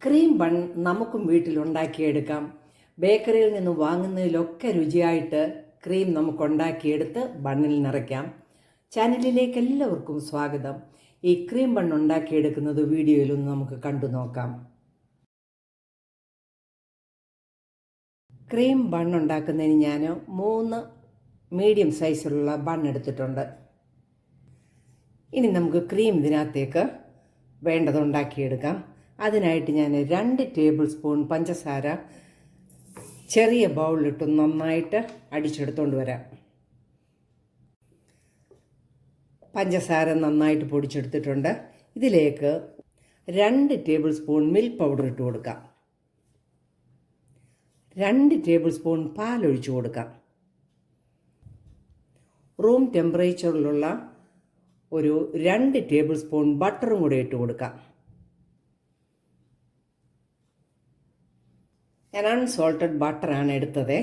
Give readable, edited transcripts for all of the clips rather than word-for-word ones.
Cream bun നമുക്കും വീട്ടിലുണ്ടാക്കിയെടുക്കാം. ബേക്കറിയിൽ നിന്ന് വാങ്ങുന്നതിലൊക്കെ രുചിയായിട്ട് ക്രീം നമുക്കുണ്ടാക്കിയെടുത്ത് ബണ്ണിൽ നിറയ്ക്കാം. ചാനലിലേക്ക് എല്ലാവർക്കും സ്വാഗതം. ഈ ക്രീം ബൺ ഉണ്ടാക്കിയെടുക്കുന്നത് വീഡിയോയിലൊന്ന് നമുക്ക് കണ്ടു നോക്കാം. ക്രീം ബൺ ഉണ്ടാക്കുന്നതിന് ഞാൻ 3 മീഡിയം സൈസിലുള്ള ബൺ എടുത്തിട്ടുണ്ട്. ഇനി നമുക്ക് ക്രീം ഇതിനകത്തേക്ക് വേണ്ടത് ഉണ്ടാക്കിയെടുക്കാം. അതിനായിട്ട് ഞാൻ 2 ടേബിൾ സ്പൂൺ പഞ്ചസാര ചെറിയ ബൗളിലിട്ട് നന്നായിട്ട് അടിച്ചെടുത്തുകൊണ്ട് വരാം. പഞ്ചസാര നന്നായിട്ട് പൊടിച്ചെടുത്തിട്ടുണ്ട്. ഇതിലേക്ക് 2 ടേബിൾ സ്പൂൺ മിൽക്ക് പൗഡർ ഇട്ട് കൊടുക്കാം. 2 ടേബിൾ സ്പൂൺ പാലൊഴിച്ച് കൊടുക്കാം. റൂം ടെമ്പറേച്ചറിലുള്ള ഒരു 2 ടേബിൾ സ്പൂൺ ബട്ടറും കൂടെ ഇട്ട് കൊടുക്കാം. ഞാൻ അൺസോൾട്ടഡ് ബട്ടറാണ് എടുത്തത്.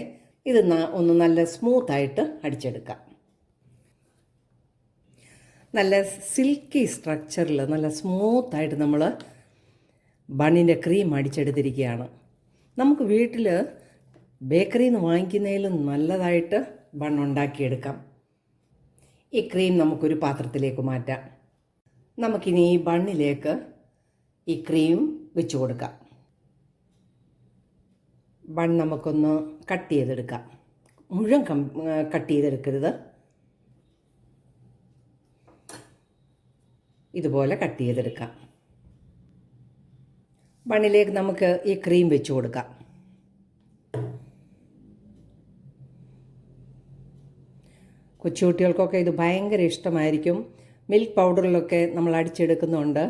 ഇത് ഒന്ന് നല്ല സ്മൂത്തായിട്ട് അടിച്ചെടുക്കാം. നല്ല സിൽക്കി സ്ട്രക്ചറിൽ നല്ല സ്മൂത്തായിട്ട് നമ്മൾ ബണ്ണിൻ്റെ ക്രീം അടിച്ചെടുത്തിരിക്കുകയാണ്. നമുക്ക് വീട്ടിൽ ബേക്കറിയിൽ നിന്ന് വാങ്ങിക്കുന്നതിലും നല്ലതായിട്ട് ബൺ ഉണ്ടാക്കിയെടുക്കാം. ഈ ക്രീം നമുക്കൊരു പാത്രത്തിലേക്ക് മാറ്റാം. നമുക്കിനി ഈ ബണ്ണിലേക്ക് ഈ ക്രീം വെച്ച് കൊടുക്കാം. ബൺ നമുക്കൊന്ന് കട്ട് ചെയ്തെടുക്കാം. മുഴുവൻ കട്ട് ചെയ്തെടുക്കരുത്, ഇതുപോലെ കട്ട് ചെയ്തെടുക്കാം. ബണ്ണിലേക്ക് നമുക്ക് ഈ ക്രീം വെച്ച് കൊടുക്കാം. കൊച്ചുകുട്ടികൾക്കൊക്കെ ഇത് ഭയങ്കര ഇഷ്ടമായിരിക്കും. മിൽക്ക് പൗഡറിലൊക്കെ നമ്മൾ അടിച്ചെടുക്കുന്നുണ്ട്,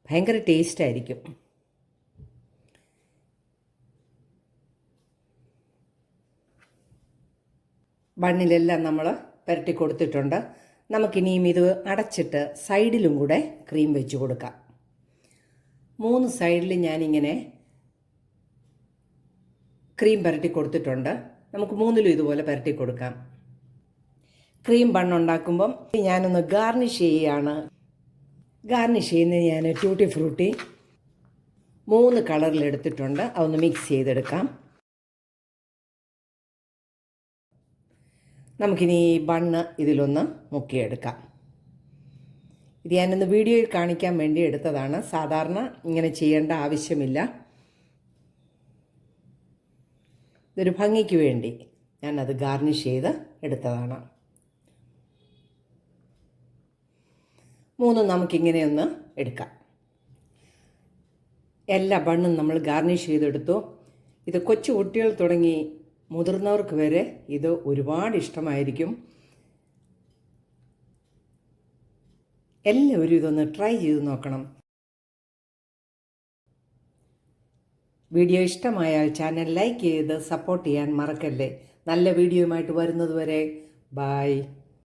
ഭയങ്കര ടേസ്റ്റായിരിക്കും. ബണ്ണിലെല്ലാം നമ്മൾ പുരട്ടി കൊടുത്തിട്ടുണ്ട്. നമുക്കിനിയും ഇത് അടച്ചിട്ട് സൈഡിലും കൂടെ ക്രീം വെച്ച് കൊടുക്കാം. 3 സൈഡിൽ ഞാനിങ്ങനെ ക്രീം പുരട്ടി കൊടുത്തിട്ടുണ്ട്. നമുക്ക് 3ലും ഇതുപോലെ പുരട്ടി കൊടുക്കാം. ക്രീം ബണ്ണുണ്ടാക്കുമ്പം ഞാനൊന്ന് ഗാർണിഷ് ചെയ്യുകയാണ്. ഗാർണിഷ് ചെയ്യുന്നത് ഞാൻ ട്യൂട്ടി ഫ്രൂട്ടി 3 കളറിലെടുത്തിട്ടുണ്ട്. അതൊന്ന് മിക്സ് ചെയ്തെടുക്കാം. നമുക്കിനി ഈ ബണ്ണ് ഇതിലൊന്ന് മുക്കിയെടുക്കാം. ഇത് ഞാനൊന്ന് വീഡിയോയിൽ കാണിക്കാൻ വേണ്ടി എടുത്തതാണ്. സാധാരണ ഇങ്ങനെ ചെയ്യേണ്ട ആവശ്യമില്ല. ഇതൊരു ഭംഗിക്ക് വേണ്ടി ഞാനത് ഗാർണിഷ് ചെയ്ത് എടുത്തതാണ്. 3 നമുക്കിങ്ങനെ ഒന്ന് എടുക്കാം. എല്ലാ ബണ്ണും നമ്മൾ ഗാർണിഷ് ചെയ്തെടുത്തു. ഇത് കൊച്ചു കുട്ടികൾ തുടങ്ങി മുതിർന്നവർക്ക് വരെ ഇത് ഒരുപാട് ഇഷ്ടമായിരിക്കും. എല്ലാവരും ഇതൊന്ന് ട്രൈ ചെയ്ത് നോക്കണം. വീഡിയോ ഇഷ്ടമായാൽ ചാനൽ ലൈക്ക് ചെയ്ത് സപ്പോർട്ട് ചെയ്യാൻ മറക്കല്ലേ. നല്ല വീഡിയോയുമായിട്ട് വരുന്നത് വരെ ബൈ.